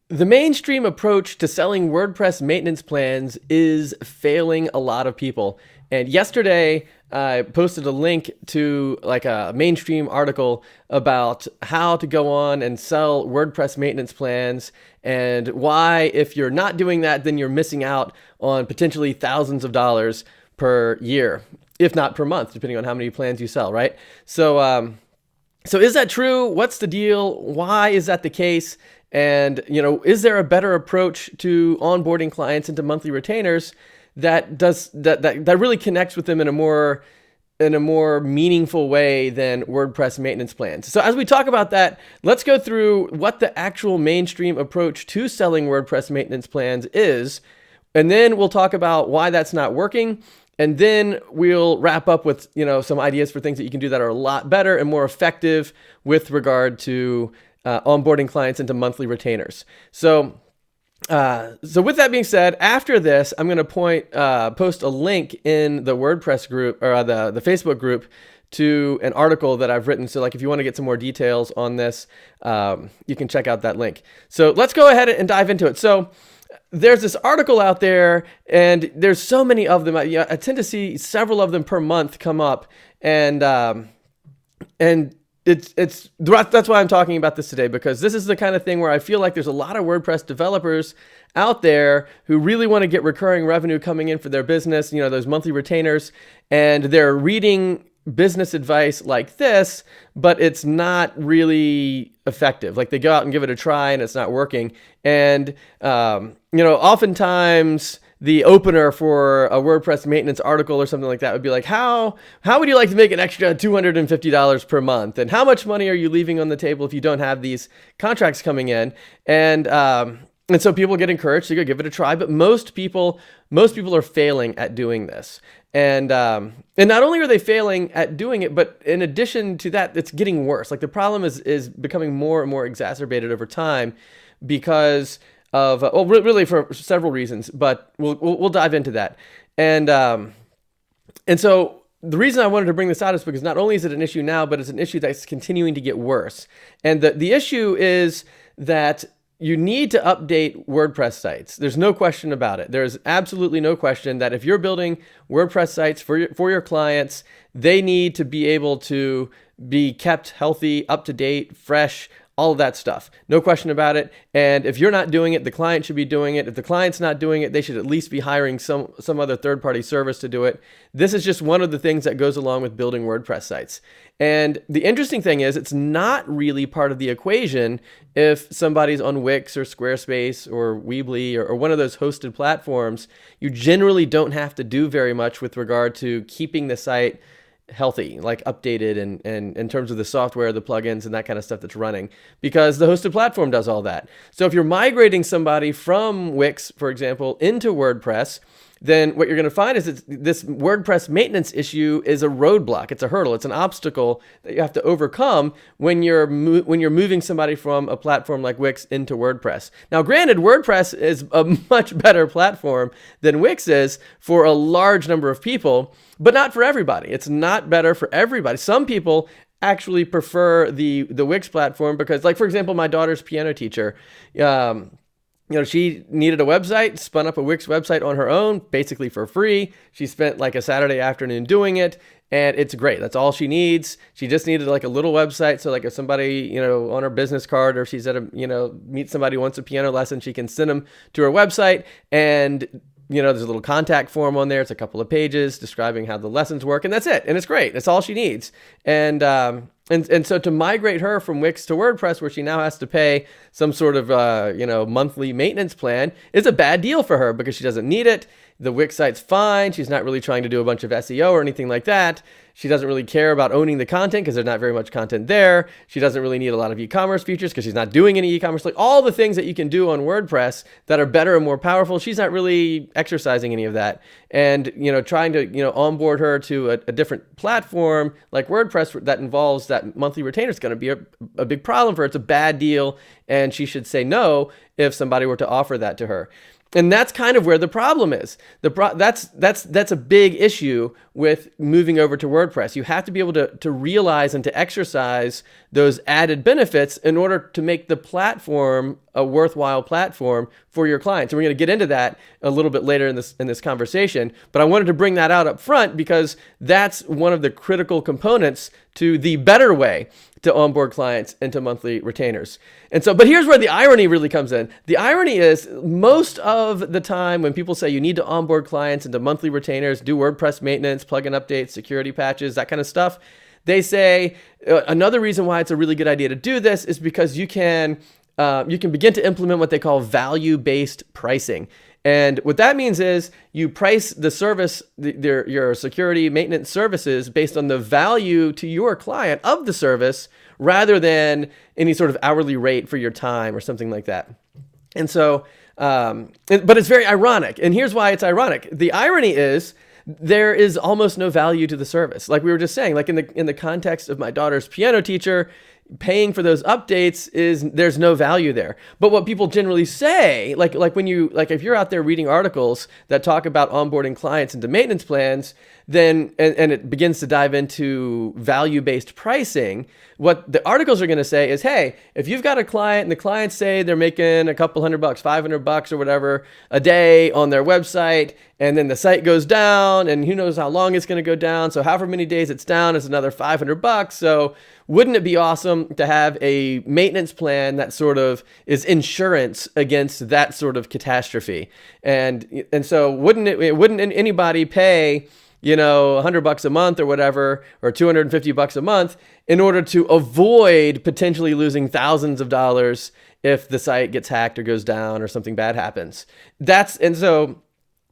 The mainstream approach to selling WordPress maintenance plans is failing a lot of people. And yesterday, I posted a link to like a mainstream article about how to go on and sell WordPress maintenance plans and why, if you're not doing that, then you're missing out on potentially thousands of dollars per year, if not per month, depending on how many plans you sell, right? So is that true? What's the deal? Why is that the case? And, is there a better approach to onboarding clients into monthly retainers that really connects with them in a more meaningful way than WordPress maintenance plans? So as we talk about that, let's go through what the actual mainstream approach to selling WordPress maintenance plans is, and then we'll talk about why that's not working. And then we'll wrap up with, some ideas for things that you can do that are a lot better and more effective with regard to onboarding clients into monthly retainers. So with that being said, after this, I'm going to post a link in the WordPress group or the Facebook group to an article that I've written. So like if you want to get some more details on this, you can check out that link. So let's go ahead and dive into it. So there's this article out there, and there's so many of them. I tend to see several of them per month come up, and that's why I'm talking about this today, because this is the kind of thing where I feel like there's a lot of WordPress developers out there who really want to get recurring revenue coming in for their business, those monthly retainers, and they're reading business advice like this, but it's not really effective. Like they go out and give it a try and it's not working. And, oftentimes the opener for a WordPress maintenance article or something like that would be like, how would you like to make an extra $250 per month? And how much money are you leaving on the table if you don't have these contracts coming in? And so people get encouraged to go give it a try, but most people are failing at doing this. And not only are they failing at doing it, but in addition to that, it's getting worse. Like the problem is becoming more and more exacerbated over time because of, really for several reasons, but we'll dive into that. And so the reason I wanted to bring this out is because not only is it an issue now, but it's an issue that's continuing to get worse. And the issue is that you need to update WordPress sites. There's no question about it. There's absolutely no question that if you're building WordPress sites for your clients, they need to be able to be kept healthy, up to date, fresh, all of that stuff. No question about it. And if you're not doing it, the client should be doing it. If the client's not doing it, they should at least be hiring some other third-party service to do it. This is just one of the things that goes along with building WordPress sites. And the interesting thing is it's not really part of the equation if somebody's on Wix or Squarespace or Weebly or one of those hosted platforms. You generally don't have to do very much with regard to keeping the site healthy, like updated and in terms of the software, the plugins, and that kind of stuff that's running, because the hosted platform does all that. So if you're migrating somebody from Wix, for example, into WordPress, then what you're going to find is that this WordPress maintenance issue is a roadblock. It's a hurdle. It's an obstacle that you have to overcome when you're moving somebody from a platform like Wix into WordPress. Now, granted, WordPress is a much better platform than Wix is for a large number of people, but not for everybody. It's not better for everybody. Some people actually prefer the Wix platform because, like, for example, my daughter's piano teacher, she needed a website, spun up a Wix website on her own, basically for free. She spent like a Saturday afternoon doing it, and it's great. That's all she needs. She just needed like a little website. So like if somebody, on her business card, or she's at meet somebody who wants a piano lesson, she can send them to her website, and there's a little contact form on there. It's a couple of pages describing how the lessons work, and that's it. And it's great. That's all she needs. And so to migrate her from Wix to WordPress, where she now has to pay some sort of, monthly maintenance plan, is a bad deal for her because she doesn't need it. The Wix site's fine. She's not really trying to do a bunch of SEO or anything like that. She doesn't really care about owning the content because there's not very much content there. She doesn't really need a lot of e-commerce features because she's not doing any e-commerce. Like all the things that you can do on WordPress that are better and more powerful, she's not really exercising any of that. And, trying to, onboard her to a different platform like WordPress that involves that monthly retainer is going to be a big problem for her. It's a bad deal, and she should say no if somebody were to offer that to her. And that's kind of where the problem is. That's a big issue with moving over to WordPress. You have to be able to realize and to exercise those added benefits in order to make the platform a worthwhile platform for your clients. And we're going to get into that a little bit later in this conversation. But I wanted to bring that out up front because that's one of the critical components to the better way to onboard clients into monthly retainers. And so, but here's where the irony really comes in. The irony is most of the time when people say you need to onboard clients into monthly retainers, do WordPress maintenance, plugin updates, security patches, that kind of stuff, they say another reason why it's a really good idea to do this is because you can begin to implement what they call value-based pricing. And what that means is you price the service, your security maintenance services based on the value to your client of the service rather than any sort of hourly rate for your time or something like that. And so, but it's very ironic. And here's why it's ironic. The irony is there is almost no value to the service. Like we were just saying, like in the context of my daughter's piano teacher, paying for those updates there's no value there. But what people generally say, like if you're out there reading articles that talk about onboarding clients into maintenance plans, then and it begins to dive into value-based pricing, what the articles are going to say is, hey, if you've got a client and the clients say they're making a couple $100, $500 or whatever a day on their website, and then the site goes down, and who knows how long it's going to go down. So however many days it's down is another $500. So wouldn't it be awesome to have a maintenance plan that sort of is insurance against that sort of catastrophe? And so wouldn't anybody pay, $100 a month or whatever, or $250 a month in order to avoid potentially losing thousands of dollars if the site gets hacked or goes down or something bad happens? And so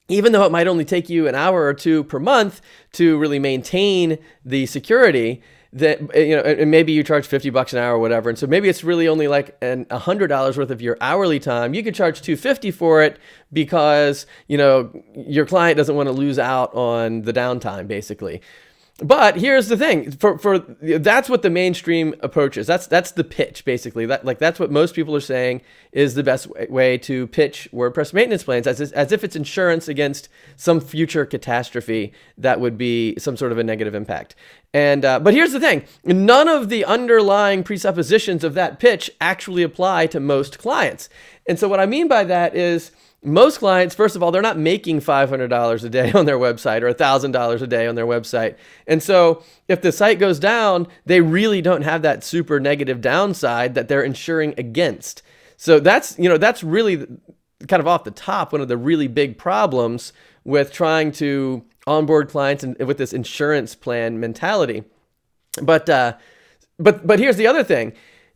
even though it might only take you an hour or two per month to really maintain the security, that, and maybe you charge $50 an hour or whatever. And so maybe it's really only like $100 worth of your hourly time. You could charge $250 for it because, your client doesn't want to lose out on the downtime, basically. But here's the thing: for that's what the mainstream approach is. That's the pitch, basically. That's what most people are saying is the best way to pitch WordPress maintenance plans, as if it's insurance against some future catastrophe that would be some sort of a negative impact. And but here's the thing: none of the underlying presuppositions of that pitch actually apply to most clients. And so what I mean by that is, most clients, first of all, they're not making $500 a day on their website or $1,000 a day on their website. And so if the site goes down, they really don't have that super negative downside that they're insuring against. So that's really kind of off the top, one of the really big problems with trying to onboard clients and with this insurance plan mentality. But here's the other thing.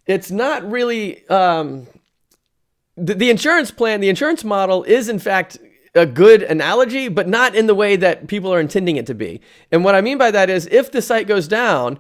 It's not really... The insurance plan, the insurance model is in fact a good analogy, but not in the way that people are intending it to be. And what I mean by that is, if the site goes down,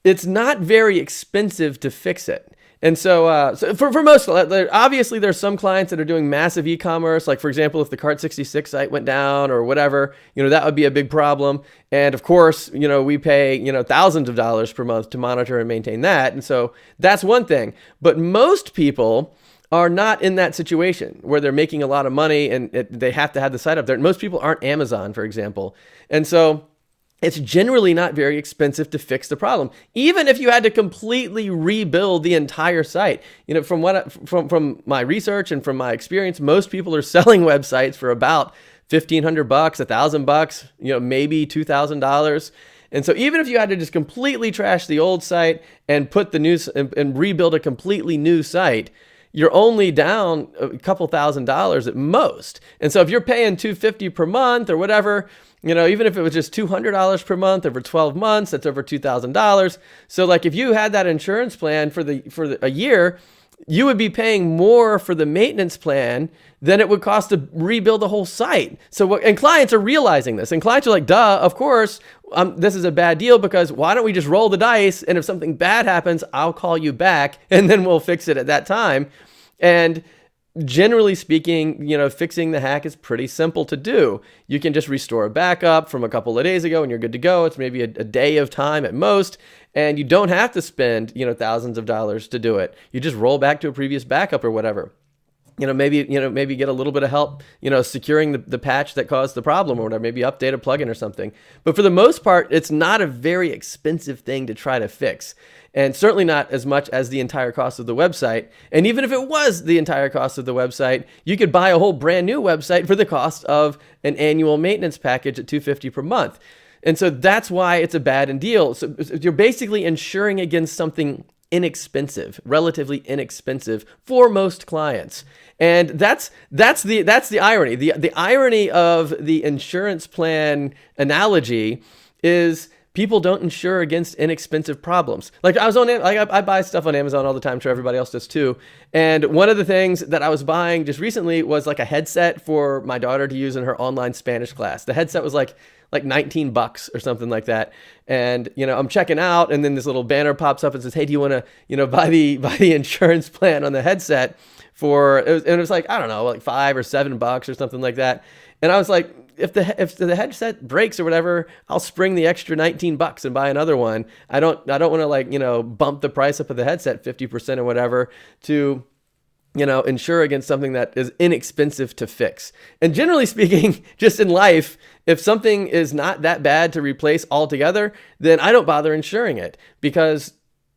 it's not very expensive to fix it. And so for most, obviously there's some clients that are doing massive e-commerce, like for example, if the Cart66 site went down or whatever, that would be a big problem. And of course, we pay, thousands of dollars per month to monitor and maintain that. And so that's one thing. But most people are not in that situation where they're making a lot of money and they have to have the site up there. Most people aren't Amazon, for example. And so it's generally not very expensive to fix the problem, even if you had to completely rebuild the entire site. From my research and from my experience, most people are selling websites for about $1,500, $1,000, maybe $2,000. And so even if you had to just completely trash the old site and put the new and rebuild a completely new site, you're only down a couple $1,000s at most. And so if you're paying $250 per month or whatever, even if it was just $200 per month over 12 months, that's over $2,000. So like if you had that insurance plan for a year, you would be paying more for the maintenance plan than it would cost to rebuild the whole site. And clients are realizing this, and clients are like, duh, of course, this is a bad deal, because why don't we just roll the dice, and if something bad happens, I'll call you back and then we'll fix it at that time. And generally speaking, fixing the hack is pretty simple to do. You can just restore a backup from a couple of days ago and you're good to go. It's maybe a day of time at most, and you don't have to spend, thousands of dollars to do it. You just roll back to a previous backup or whatever. maybe get a little bit of help, securing the patch that caused the problem or whatever, maybe update a plugin or something. But for the most part, it's not a very expensive thing to try to fix. And certainly not as much as the entire cost of the website. And even if it was the entire cost of the website, you could buy a whole brand new website for the cost of an annual maintenance package at $250 per month. And so that's why it's a bad deal. So you're basically insuring against something inexpensive, relatively inexpensive for most clients. And that's the irony. The irony of the insurance plan analogy is people don't insure against inexpensive problems. Like I buy stuff on Amazon all the time, sure everybody else does too. And one of the things that I was buying just recently was like a headset for my daughter to use in her online Spanish class. The headset was like $19 or something like that. And, I'm checking out and then this little banner pops up and says, hey, do you want to, buy the insurance plan on the headset it was like, I don't know, like $5 or $7 or something like that. And I was like, if the headset breaks or whatever, I'll spring the extra $19 and buy another one. I don't want to bump the price up of the headset 50% or whatever to, insure against something that is inexpensive to fix. And generally speaking, just in life, if something is not that bad to replace altogether, then I don't bother insuring it because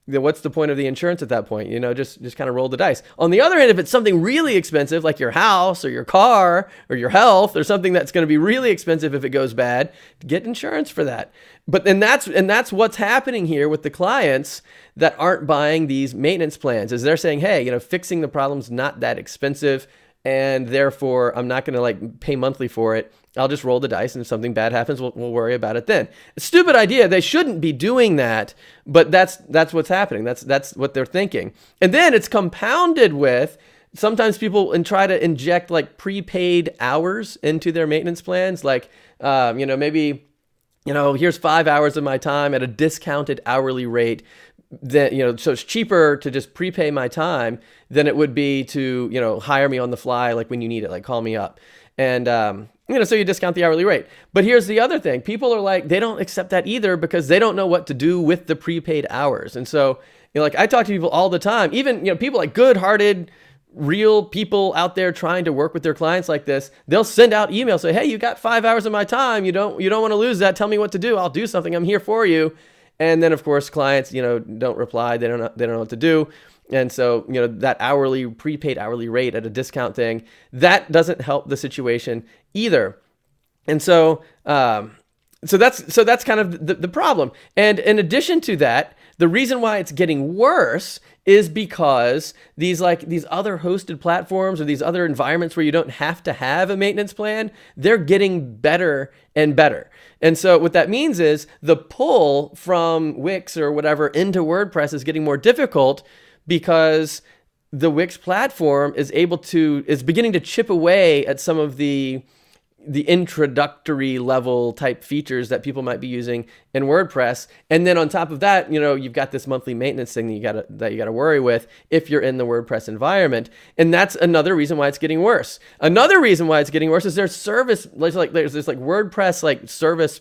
what's the point of the insurance at that point? Just kind of roll the dice. On the other hand, if it's something really expensive, like your house or your car or your health or something that's going to be really expensive if it goes bad, get insurance for that. But that's what's happening here with the clients that aren't buying these maintenance plans, is they're saying, hey, fixing the problem's not that expensive, and therefore I'm not going to pay monthly for it. I'll just roll the dice, and if something bad happens, we'll worry about it then. A stupid idea. They shouldn't be doing that, but that's what's happening. That's what they're thinking. And then it's compounded with sometimes people try to inject prepaid hours into their maintenance plans. Maybe here's 5 hours of my time at a discounted hourly rate. That, so it's cheaper to just prepay my time than it would be to, hire me on the fly, when you need it, call me up. And, so you discount the hourly rate. But here's the other thing. People are they don't accept that either because they don't know what to do with the prepaid hours. And so, I talk to people all the time, even, people good-hearted, real people out there trying to work with their clients like this. They'll send out emails, say, hey, you got 5 hours of my time. You don't want to lose that. Tell me what to do. I'll do something. I'm here for you. And then, of course, clients, don't reply. They don't know what to do. And so, that prepaid hourly rate at a discount thing, that doesn't help the situation either. And so, so that's kind of the problem. And in addition to that, the reason why it's getting worse is because these other hosted platforms or these other environments where you don't have to have a maintenance plan, they're getting better and better. And so what that means is the pull from Wix or whatever into WordPress is getting more difficult because the Wix platform is beginning to chip away at some of the introductory level type features that people might be using in WordPress. And then on top of that, you've got this monthly maintenance thing that you gotta worry with if you're in the WordPress environment. And that's another reason why it's getting worse. Another reason why it's getting worse is there's this WordPress service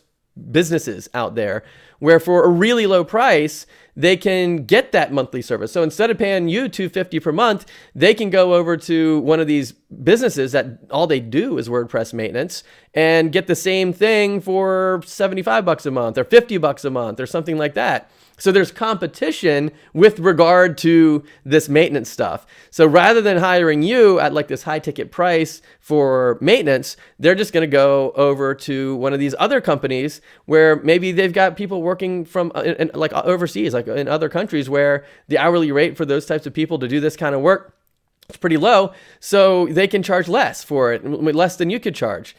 businesses out there where for a really low price, they can get that monthly service. So instead of paying you $250 per month, they can go over to one of these businesses that all they do is WordPress maintenance and get the same thing for $75 a month or $50 a month or something like that. So there's competition with regard to this maintenance stuff. So rather than hiring you at this high ticket price for maintenance, they're just going to go over to one of these other companies where maybe they've got people working from overseas, in other countries where the hourly rate for those types of people to do this kind of work is pretty low. So they can charge less for it, less than you could charge.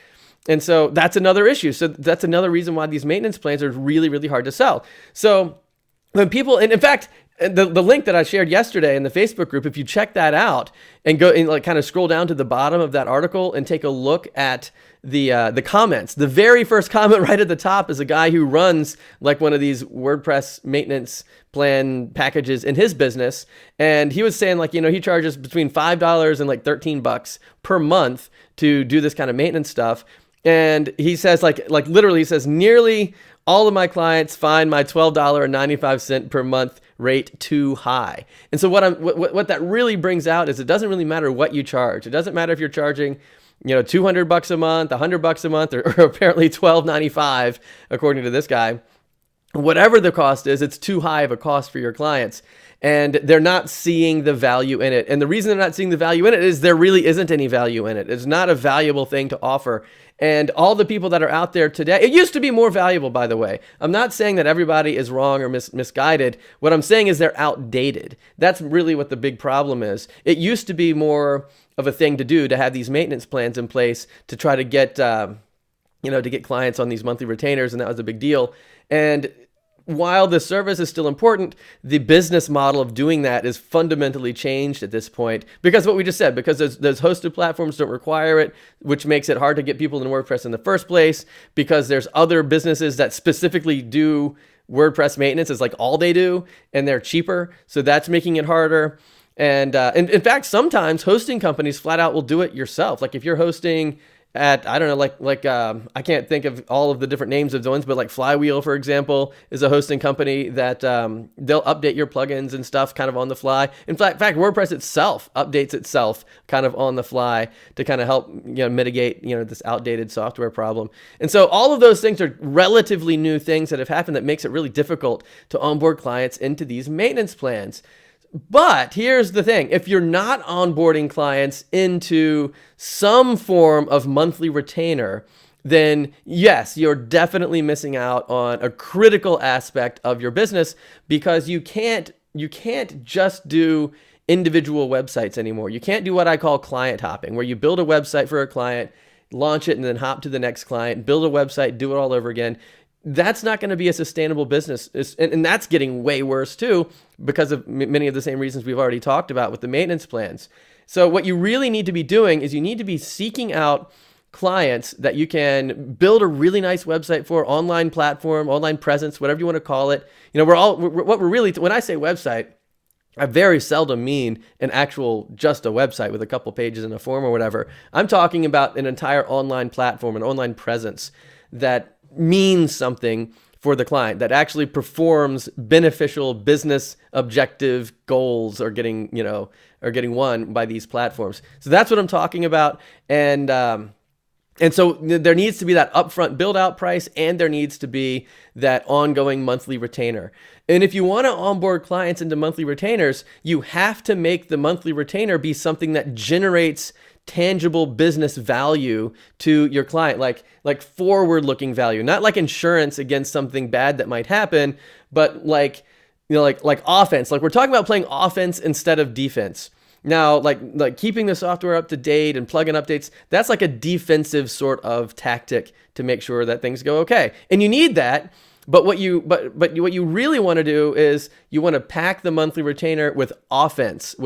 And so that's another issue. So that's another reason why these maintenance plans are really, really hard to sell. So when people, and in fact, the link that I shared yesterday in the Facebook group, if you check that out and go and kind of scroll down to the bottom of that article and take a look at the comments, the very first comment right at the top is a guy who runs one of these WordPress maintenance plan packages in his business. And he was saying he charges between $5 and $13 per month to do this kind of maintenance stuff. And he says literally he says nearly all of my clients find my $12.95 per month rate too high. And so what that really brings out is it doesn't really matter what you charge. It doesn't matter if you're charging $200 a month, $100 a month, or apparently $12.95 according to this guy. Whatever the cost is, it's too high of a cost for your clients. And they're not seeing the value in it. And the reason they're not seeing the value in it is there really isn't any value in it. It's not a valuable thing to offer. And all the people that are out there today, it used to be more valuable, by the way. I'm not saying that everybody is wrong or misguided. What I'm saying is they're outdated. That's really what the big problem is. It used to be more of a thing to do to have these maintenance plans in place to try to get, to get clients on these monthly retainers, and that was a big deal. And while the service is still important, the business model of doing that is fundamentally changed at this point because of what we just said, because those hosted platforms don't require it, which makes it hard to get people in WordPress in the first place, because there's other businesses that specifically do WordPress maintenance as like all they do, and they're cheaper. So that's making it harder. And in fact, sometimes hosting companies flat out will do it yourself. Like if you're hosting at, I don't know, I can't think of all of the different names of the ones, but like Flywheel, for example, is a hosting company that they'll update your plugins and stuff kind of on the fly. In fact, WordPress itself updates itself kind of on the fly to kind of help mitigate this outdated software problem. And so all of those things are relatively new things that have happened that makes it really difficult to onboard clients into these maintenance plans. But here's the thing. If you're not onboarding clients into some form of monthly retainer, then yes, you're definitely missing out on a critical aspect of your business, because you can't just do individual websites anymore. You can't do what I call client hopping, where you build a website for a client, launch it, and then hop to the next client, build a website, do it all over again. That's not going to be a sustainable business. And that's getting way worse too, because of many of the same reasons we've already talked about with the maintenance plans. So what you really need to be doing is you need to be seeking out clients that you can build a really nice website for, online platform, online presence, whatever you want to call it. When I say website, I very seldom mean an actual just a website with a couple pages and a form or whatever. I'm talking about an entire online platform, an online presence that means something for the client, that actually performs beneficial business objective goals are getting won by these platforms. So that's what I'm talking about. And so there needs to be that upfront build out price, and there needs to be that ongoing monthly retainer. And if you want to onboard clients into monthly retainers, you have to make the monthly retainer be something that generates tangible business value to your client, like forward-looking value, not like insurance against something bad that might happen, but like offense. Like we're talking about playing offense instead of defense. Now, like keeping the software up to date and plugin updates, that's like a defensive sort of tactic to make sure that things go okay. And you need that. But what you really want to do is you want to pack the monthly retainer with offense,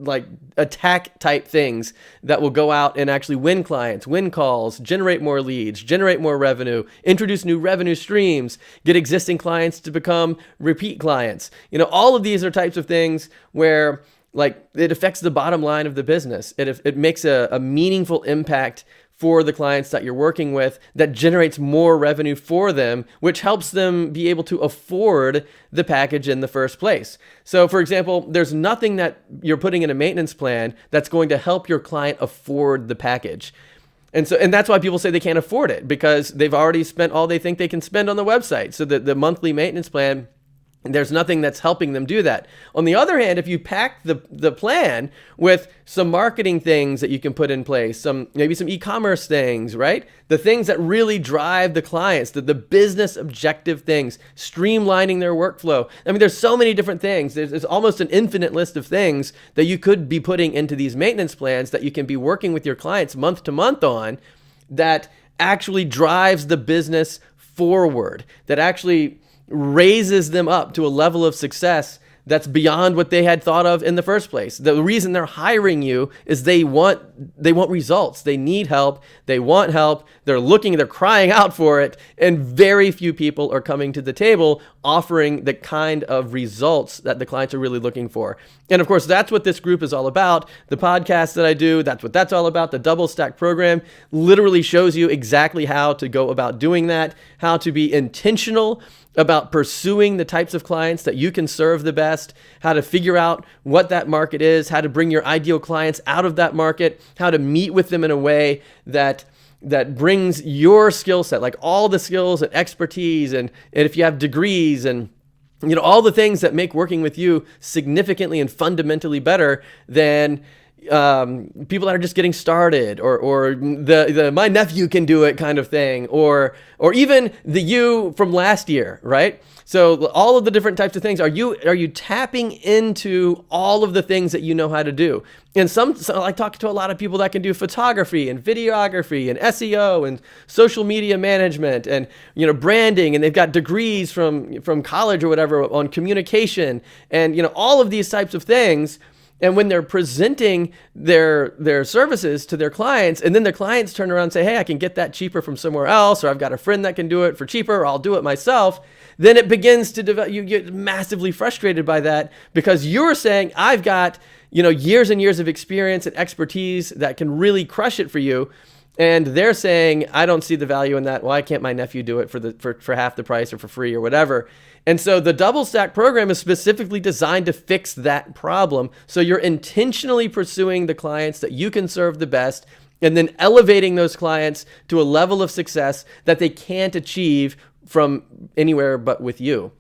like attack type things that will go out and actually win clients, win calls, generate more leads, generate more revenue, introduce new revenue streams, get existing clients to become repeat clients. All of these are types of things where like it affects the bottom line of the business. It makes a meaningful impact for the clients that you're working with, that generates more revenue for them, which helps them be able to afford the package in the first place. So for example, there's nothing that you're putting in a maintenance plan that's going to help your client afford the package. And that's why people say they can't afford it, because they've already spent all they think they can spend on the website. So the monthly maintenance plan, there's nothing that's helping them do that. On the other hand, if you pack the plan with some marketing things that you can put in place, maybe some e-commerce things, right? The things that really drive the clients, the business objective things, streamlining their workflow. I mean, there's so many different things. There's almost an infinite list of things that you could be putting into these maintenance plans that you can be working with your clients month to month on, that actually drives the business forward, that actually raises them up to a level of success that's beyond what they had thought of in the first place. The reason they're hiring you is they want results. They need help. They want help. They're crying out for it. And very few people are coming to the table offering the kind of results that the clients are really looking for. And of course, that's what this group is all about. The podcast that I do, that's what that's all about. The DoubleStack program literally shows you exactly how to go about doing that, how to be intentional about pursuing the types of clients that you can serve the best, how to figure out what that market is, how to bring your ideal clients out of that market, how to meet with them in a way that brings your skill set, like all the skills and expertise, and if you have degrees and all the things that make working with you significantly and fundamentally better than people that are just getting started, or the my nephew can do it kind of thing, or even the you from last year, right? So all of the different types of things. Are you tapping into all of the things that you know how to do? And so I talk to a lot of people that can do photography and videography and SEO and social media management and branding, and they've got degrees from college or whatever on communication and all of these types of things. And when they're presenting their services to their clients, and then their clients turn around and say, hey, I can get that cheaper from somewhere else, or I've got a friend that can do it for cheaper, or I'll do it myself, then it begins to develop. You get massively frustrated by that because you're saying, I've got years and years of experience and expertise that can really crush it for you. And they're saying, I don't see the value in that. Why can't my nephew do it for half the price or for free or whatever? And so the DoubleStack program is specifically designed to fix that problem. So you're intentionally pursuing the clients that you can serve the best, and then elevating those clients to a level of success that they can't achieve from anywhere but with you.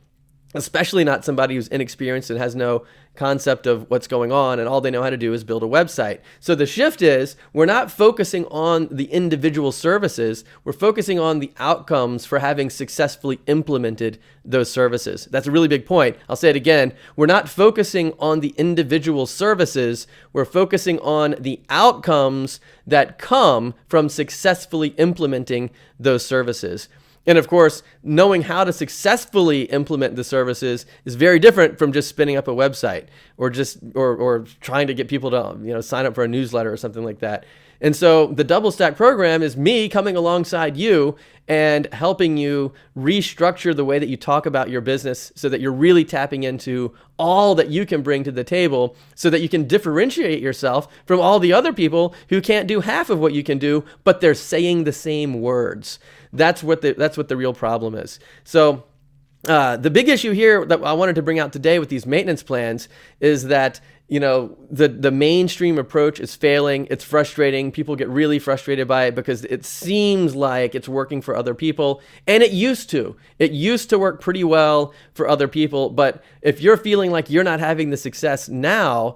Especially not somebody who's inexperienced and has no concept of what's going on, and all they know how to do is build a website. So the shift is, we're not focusing on the individual services, we're focusing on the outcomes for having successfully implemented those services. That's a really big point. I'll say it again. We're not focusing on the individual services, we're focusing on the outcomes that come from successfully implementing those services. And of course, knowing how to successfully implement the services is very different from just spinning up a website or or trying to get people to sign up for a newsletter or something like that. And so the DoubleStack program is me coming alongside you and helping you restructure the way that you talk about your business so that you're really tapping into all that you can bring to the table, so that you can differentiate yourself from all the other people who can't do half of what you can do, but they're saying the same words. That's what the real problem is. So the big issue here that I wanted to bring out today with these maintenance plans is that the mainstream approach is failing. It's frustrating. People get really frustrated by it because it seems like it's working for other people, and it used to. It used to work pretty well for other people, but if you're feeling like you're not having the success now,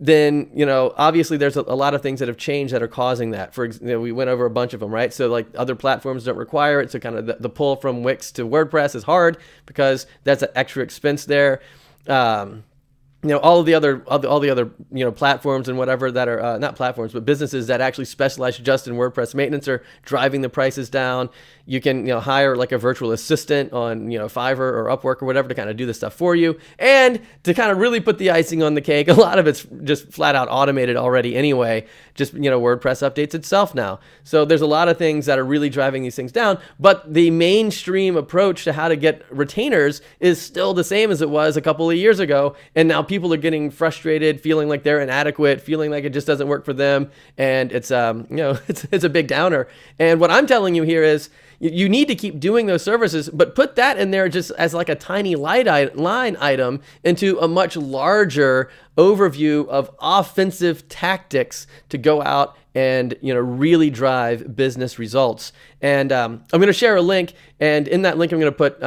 then obviously there's a lot of things that have changed that are causing that. For example, we went over a bunch of them, right? So like other platforms don't require it, so kind of the pull from Wix to WordPress is hard because that's an extra expense there. All of the other platforms and whatever that are not platforms, but businesses that actually specialize just in WordPress maintenance are driving the prices down. You can hire like a virtual assistant on Fiverr or Upwork or whatever to kind of do the stuff for you, and to kind of really put the icing on the cake, a lot of it's just flat out automated already anyway. Just WordPress updates itself now, so there's a lot of things that are really driving these things down. But the mainstream approach to how to get retainers is still the same as it was a couple of years ago, and now people are getting frustrated, feeling like they're inadequate, feeling like it just doesn't work for them, and it's it's a big downer. And what I'm telling you here is, you need to keep doing those services, but put that in there just as like a tiny line item into a much larger overview of offensive tactics to go out and really drive business results. And I'm going to share a link, and in that link I'm going to put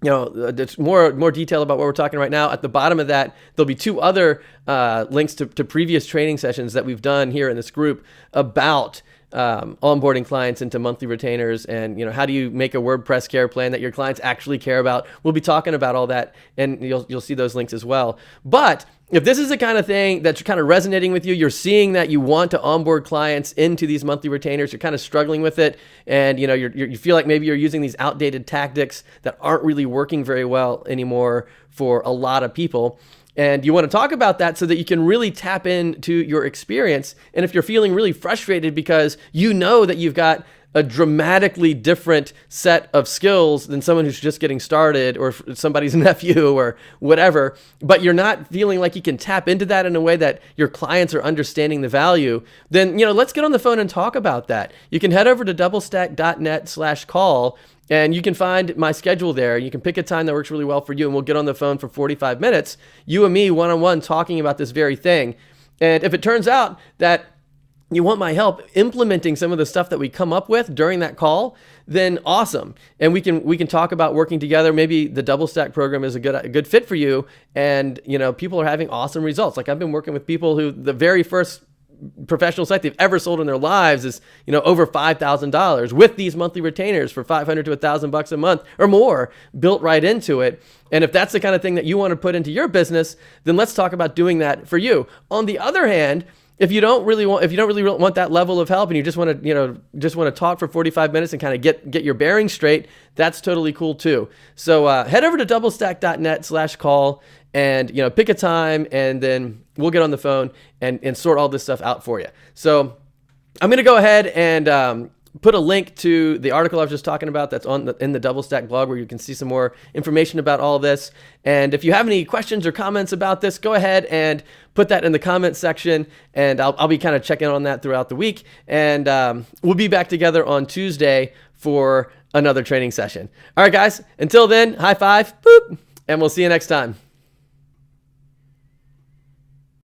there's more detail about what we're talking right now. At the bottom of that, there'll be two other links to previous training sessions that we've done here in this group about onboarding clients into monthly retainers, and how do you make a WordPress care plan that your clients actually care about. We'll be talking about all that, and you'll see those links as well. But if this is the kind of thing that's kind of resonating with you, you're seeing that you want to onboard clients into these monthly retainers, you're kind of struggling with it, and you feel like maybe you're using these outdated tactics that aren't really working very well anymore for a lot of people, and you want to talk about that so that you can really tap into your experience. And if you're feeling really frustrated because that you've got a dramatically different set of skills than someone who's just getting started or somebody's nephew or whatever, but you're not feeling like you can tap into that in a way that your clients are understanding the value, then, let's get on the phone and talk about that. You can head over to doublestack.net/call and you can find my schedule there. You can pick a time that works really well for you, and we'll get on the phone for 45 minutes, you and me one-on-one, talking about this very thing. And if it turns out that you want my help implementing some of the stuff that we come up with during that call, then awesome. And we can talk about working together. Maybe the DoubleStack program is a good fit for you. And people are having awesome results. Like, I've been working with people who the very first professional site they've ever sold in their lives is over $5,000 with these monthly retainers for $500 to $1,000 a month or more built right into it. And if that's the kind of thing that you want to put into your business, then let's talk about doing that for you. On the other hand, if you don't really want that level of help, and you just want to talk for 45 minutes and kind of get your bearings straight, that's totally cool too. So head over to doublestack.net/call and pick a time, and then we'll get on the phone and sort all this stuff out for you. So I'm going to go ahead and put a link to the article I was just talking about that's in the DoubleStack blog, where you can see some more information about all this. And if you have any questions or comments about this, go ahead and put that in the comments section, and I'll be kind of checking on that throughout the week. And we'll be back together on Tuesday for another training session. All right, guys, until then, high five, boop, and we'll see you next time.